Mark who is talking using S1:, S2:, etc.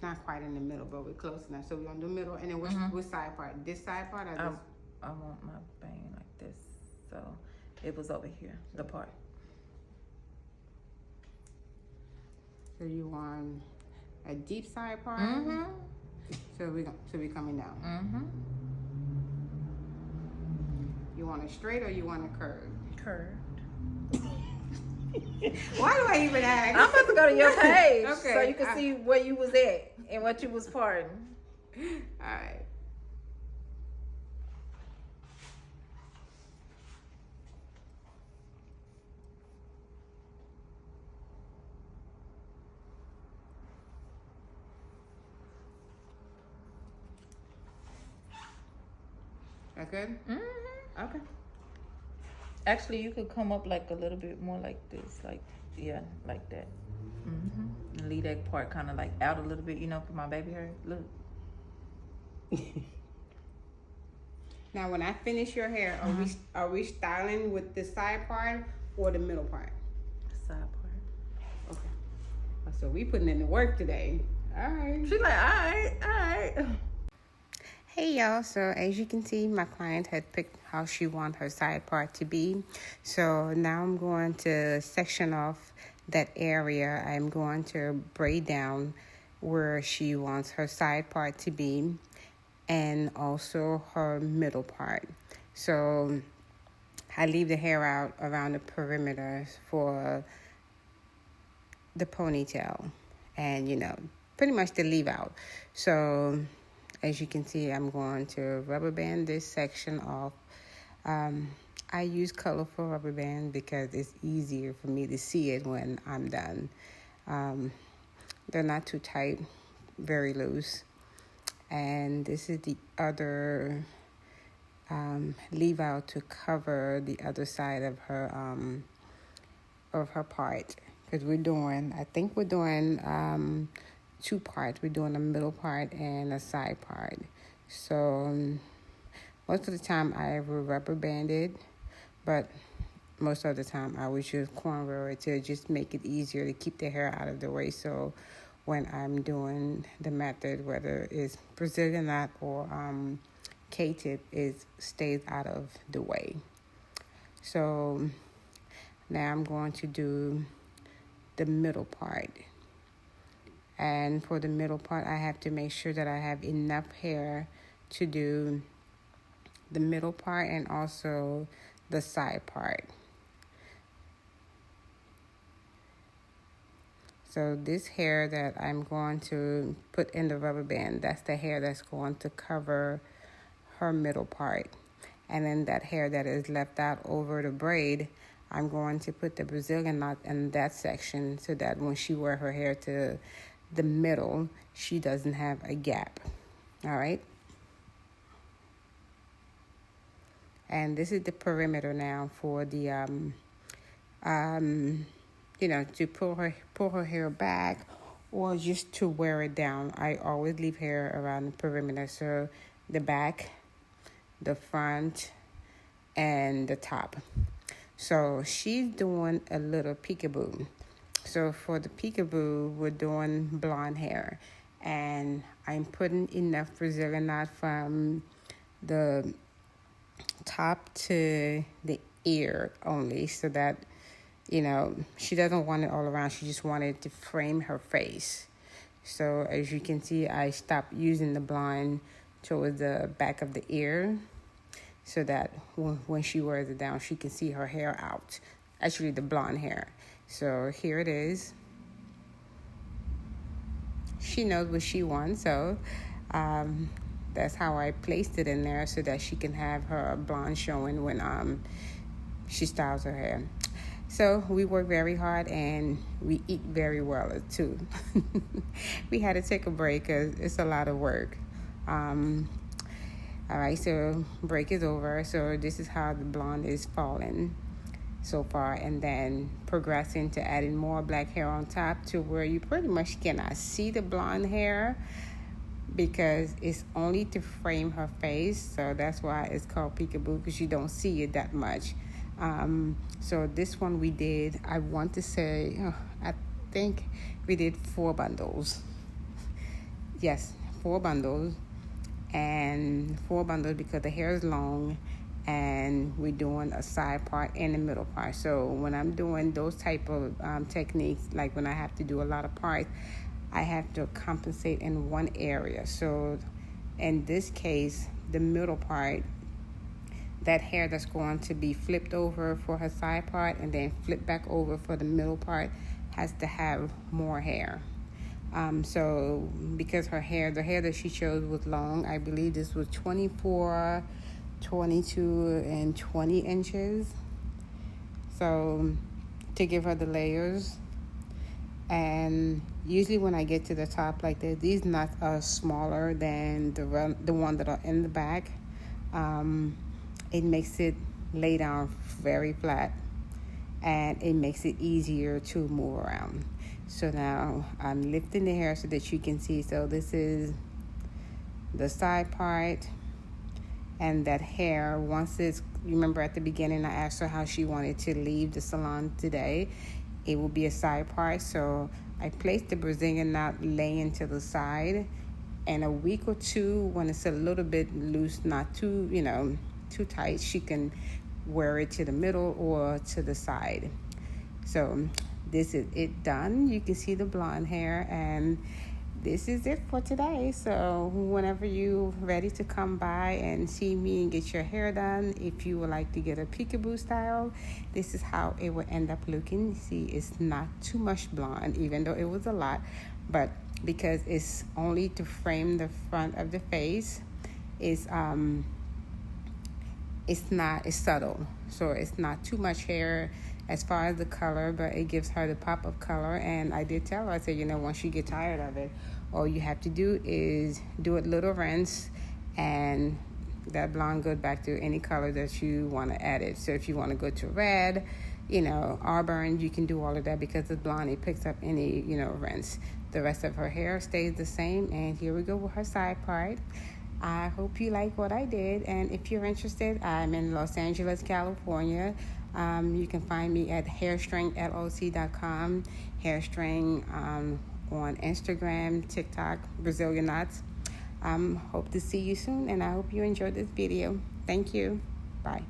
S1: not quite in the middle, but we're close enough. So we're gonna do middle, and then which side part? This side part or this?
S2: I want my bang like this, so it was over here, the part.
S1: So you want a deep side part? So we coming down. You want it straight or you want it curved?
S2: Curved.
S1: Why do I even ask?
S2: I'm about to go to your page,
S1: Okay,
S2: so you can see where you was at and what you was parting.
S1: All right. That good? Okay.
S2: Actually, you could come up like a little bit more like this, like like that. And leave that part kind of like out a little bit, you know, for my baby hair. Look.
S1: Now, when I finish your hair, are we styling with the side part or the middle part?
S2: Side part.
S1: Okay. So we putting in the work today. All right.
S2: She's like, all right.
S1: Hey y'all, so as you can see, my client had picked how she wants her side part to be. So now I'm going to section off that area. I'm going to braid down where she wants her side part to be and also her middle part. So I leave the hair out around the perimeter for the ponytail and, you know, pretty much the leave out. So as you can see, I'm going to rubber band this section off. I use colorful rubber band because it's easier for me to see it when I'm done. They're not too tight, very loose. And this is the other leave out to cover the other side of her part. Because I think we're doing two parts. We're doing a middle part and a side part. So most of the time I will rubber band it, but most of the time I would use cornrow it to just make it easier to keep the hair out of the way. So when I'm doing the method, whether it's Brazilian knot or K-tip, it stays out of the way. So now I'm going to do the middle part. And for the middle part, I have to make sure that I have enough hair to do the middle part and also the side part. So this hair that I'm going to put in the rubber band, that's the hair that's going to cover her middle part. And then that hair that is left out over the braid, I'm going to put the Brazilian knot in that section so that when she wear her hair to the middle, she doesn't have a gap. All right. And this is the perimeter now for the to pull her hair back or just to wear it down. I always leave hair around the perimeter, so the back, the front, and the top. So she's doing a little peekaboo. So for the peekaboo, we're doing blonde hair. And I'm putting enough Brazilian knot from the top to the ear only so that, you know, she doesn't want it all around. She just wanted to frame her face. So as you can see, I stopped using the blonde towards the back of the ear so that when she wears it down, she can see her hair out. Actually, the blonde hair. So here it is. She knows what she wants, so that's how I placed it in there so that she can have her blonde showing when she styles her hair. So we work very hard and we eat very well too. We had to take a break because it's a lot of work. All right, so break is over. So this is how the blonde is falling so far, and then progressing to adding more black hair on top to where you pretty much cannot see the blonde hair because it's only to frame her face. So that's why it's called peekaboo, because you don't see it that much. So this one we did, I want to say, I think we did 4 bundles. Yes, 4 bundles, and 4 bundles because the hair is long, and we're doing a side part and a middle part. So when I'm doing those type of techniques, like when I have to do a lot of parts, I have to compensate in one area. So in this case, the middle part, that hair that's going to be flipped over for her side part and then flip back over for the middle part, has to have more hair. So because the hair that she chose was long, I believe this was 24, 22, and 20 inches. So to give her the layers. And usually when I get to the top like this, these knots are smaller than the one that are in the back. It makes it lay down very flat, and it makes it easier to move around. So now I'm lifting the hair so that you can see. So this is the side part, and that hair, once it's, remember at the beginning I asked her how she wanted to leave the salon today. It will be a side part. So I placed the Brazilian knot laying to the side. And a week or two, when it's a little bit loose, not too, too tight, she can wear it to the middle or to the side. So this is it done. You can see the blonde hair, and this is it for today. So whenever you're ready to come by and see me and get your hair done, if you would like to get a peekaboo style, this is how it will end up looking. See, it's not too much blonde, even though it was a lot, but because it's only to frame the front of the face, it's subtle, so it's not too much hair as far as the color, but it gives her the pop of color. And I did tell her, I said, once you get tired of it, all you have to do is do a little rinse, and that blonde goes back to any color that you want to add it. So if you want to go to red, auburn, you can do all of that because it's blonde. It picks up any, rinse. The rest of her hair stays the same. And here we go with her side part. I hope you like what I did. And if you're interested, I'm in Los Angeles, California. You can find me at hairstringloc.com, hairstring on Instagram, TikTok, Brazilian knots. Hope to see you soon, and I hope you enjoyed this video. Thank you. Bye.